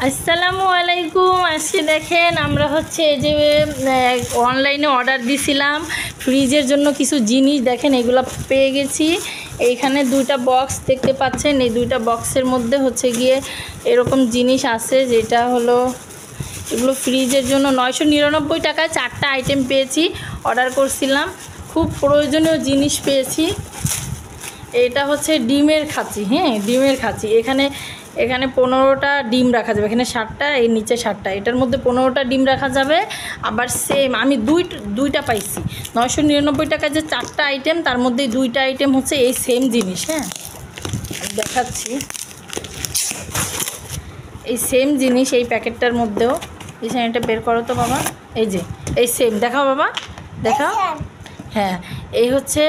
আসসালামু আলাইকুম। আজকে দেখেন আমরা হচ্ছে এই যে অনলাইনে অর্ডার দিছিলাম ফ্রিজের জন্য কিছু জিনিস, দেখেন এগুলো পেয়ে গেছি। এইখানে দুইটা বক্স দেখতে পাচ্ছেন, এই দুইটা বক্সের মধ্যে হচ্ছে গিয়ে এরকম জিনিস আছে, যেটা হলো এগুলো ফ্রিজের জন্য 999 টাকায় 4টা আইটেম পেয়েছি। অর্ডার করছিলাম, খুব প্রয়োজনীয় জিনিস পেয়েছি। এটা হচ্ছে ডিমের খাঁচি, হ্যাঁ ডিমের খাঁচি। এখানে 15টা ডিম রাখা যাবে, এখানে 7টা, এই নিচে 7টা, এটার মধ্যে 15টা ডিম রাখা যাবে। আবার সেম আমি দুইটা পাইছি 999 টাকায় যে 4টা আইটেম, তার মধ্যে 2টা আইটেম হচ্ছে এই সেম জিনিস। হ্যাঁ দেখাচ্ছি, এই সেম জিনিস এই প্যাকেটটার মধ্যেও। এই এটা বের করো তো বাবা, এই যে এই সেম, দেখাও বাবা দেখাও। হ্যাঁ এই হচ্ছে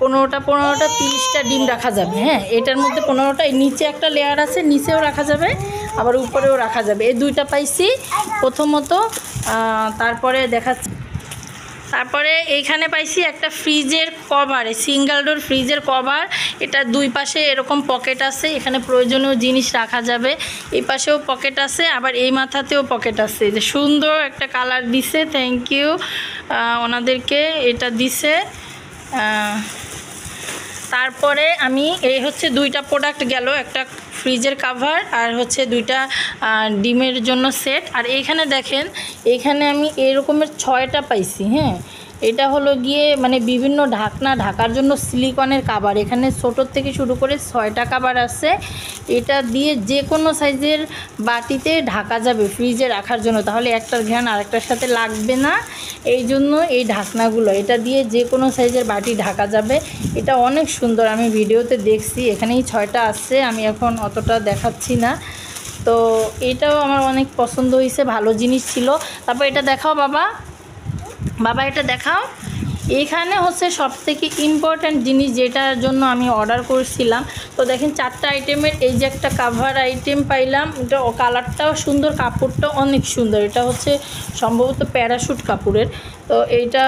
15টা 30টা ডিম রাখা যাবে। হ্যাঁ এটার মধ্যে 15টা, নিচে একটা লেয়ার আছে, নিচেও রাখা যাবে আবার উপরেও রাখা যাবে। এই দুইটা পাইছি প্রথমত। তারপরে দেখাচ্ছি, তারপরে এইখানে পাইছি একটা ফ্রিজের কভার, সিঙ্গেল ডোর ফ্রিজের কভার। এটা দুই পাশে এরকম পকেট আছে, এখানে প্রয়োজনীয় জিনিস রাখা যাবে। এই পাশেও পকেট আছে, আবার এই মাথাতেও পকেট আছে। যে সুন্দর একটা কালার দিছে, থ্যাংক ইউ ওনাদেরকে, এটা দিছে। তারপরে আমি এই হচ্ছে 2টা প্রোডাক্ট গেল, একটা ফ্রিজের কাভার আর হচ্ছে 2টা ডিমের জন্য সেট। আর এইখানে দেখেন, এইখানে আমি এরকমের 6টা পাইছি। হ্যাঁ এটা হলো গিয়ে মানে বিভিন্ন ঢাকনা ঢাকার জন্য সিলিকনের কাভার, এখানে ছোটোর থেকে শুরু করে 6টা কাভার আছে। এটা দিয়ে যে কোনো সাইজের বাটিতে ঢাকা যাবে ফ্রিজে রাখার জন্য, তাহলে একটার ঘ্রাণ আরেকটার সাথে লাগবে না। এই জন্য এই ঢাকনাগুলো, এটা দিয়ে যে কোনো সাইজের বাটি ঢাকা যাবে। এটা অনেক সুন্দর, আমি ভিডিওতে দেখছি, এখানেই 6টা আছে, আমি এখন অতটা দেখাচ্ছি না। তো এটাও আমার অনেক পছন্দ হয়েছে, ভালো জিনিস ছিল। তারপর এটা দেখাও বাবা, বাবা এটা দেখাও। এখানে হচ্ছে সবথেকে ইম্পর্ট্যান্ট জিনিস, যেটার জন্য আমি অর্ডার করছিলাম। তো দেখেন 4টা আইটেমের এই যে একটা কাভার আইটেম পাইলাম, এটা কালারটাও সুন্দর, কাপড়টাও অনেক সুন্দর। এটা হচ্ছে সম্ভবত প্যারাশুট কাপড়ের। তো এইটা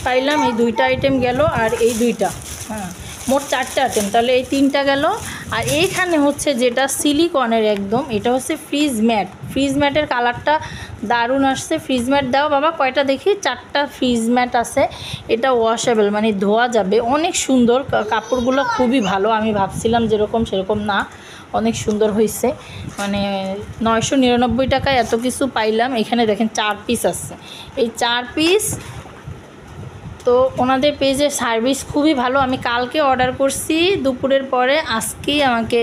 পাইলাম, এই 2টা আইটেম গেল আর এই 2টা, হ্যাঁ মোট 4টা আইটেম, তাহলে এই 3টা গেল। আর এইখানে হচ্ছে যেটা সিলিকনের একদম, এটা হচ্ছে ফ্রিজ ম্যাট। ফ্রিজ ম্যাটের কালারটা দারুণ আসছে। ফ্রিজ ম্যাট দাও বাবা, কয়টা দেখি, 4টা ফ্রিজ ম্যাট আছে। এটা ওয়াশেবল, মানে ধোয়া যাবে, অনেক সুন্দর। কাপড়গুলো খুবই ভালো, আমি ভাবছিলাম যেরকম সেরকম না, অনেক সুন্দর হয়েছে। মানে 999 টাকায় এত কিছু পাইলাম। এখানে দেখেন 4 পিস আছে, এই 4 পিস। তো ওনাদের পেজের সার্ভিস খুবই ভালো। আমি কালকে অর্ডার করছি দুপুরের পরে, আজকেই আমাকে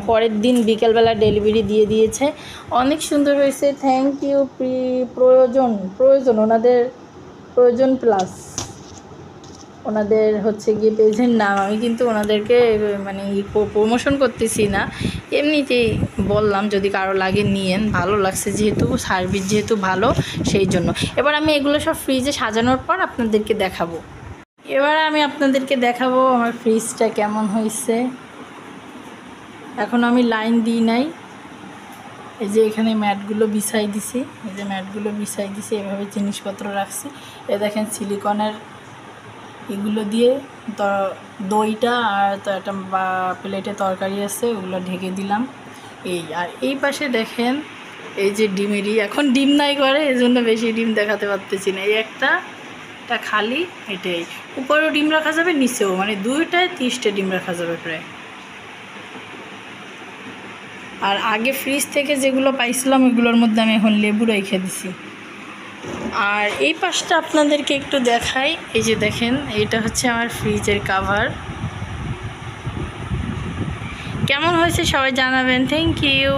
পরের দিন বিকেলবেলা ডেলিভারি দিয়ে দিয়েছে। অনেক সুন্দর হয়েছে, থ্যাংক ইউ। প্রয়োজন ওনাদের, প্রয়োজন প্লাস ওনাদের হচ্ছে গিয়ে পেজের নাম। আমি কিন্তু ওনাদেরকে মানে প্রমোশন করতেছি না, এমনিতেই বললাম যদি কারো লাগে নিয়েন, ভালো লাগছে যেহেতু, সার্ভিস যেহেতু ভালো, সেই জন্য। এবার আমি এগুলো সব ফ্রিজে সাজানোর পর আপনাদেরকে দেখাবো। এবার আমি আপনাদেরকে দেখাবো আমার ফ্রিজটা কেমন হয়েছে। এখন আমি লাইন দিই নাই, এই যে এখানে ম্যাটগুলো বিছাই দিছি, এই যে ম্যাটগুলো বিছাই দিছি, এভাবে জিনিসপত্র রাখছি। এ দেখেন সিলিকনের এগুলো দিয়ে দইটা আর তো একটা প্লেটে তরকারি আছে, ওগুলো ঢেকে দিলাম। এই আর এই পাশে দেখেন এই যে ডিমেরই, এখন ডিম নাই করে, এই জন্য বেশি ডিম দেখাতে পারতেছি না। এই একটা খালি, এটাই। উপরেও ডিম রাখা যাবে, নিচেও, মানে 2টায় 30টা ডিম রাখা যাবে প্রায়। আর আগে ফ্রিজ থেকে যেগুলো পাইছিলাম ওইগুলোর মধ্যে আমি এখন লেবু রেখে দিছি। আর এই পাশটা আপনাদেরকে একটু দেখাই, এই যে দেখেন এটা হচ্ছে আমার ফ্রিজের কাভার। কেমন হয়েছে সবাই জানাবেন, থ্যাংক ইউ।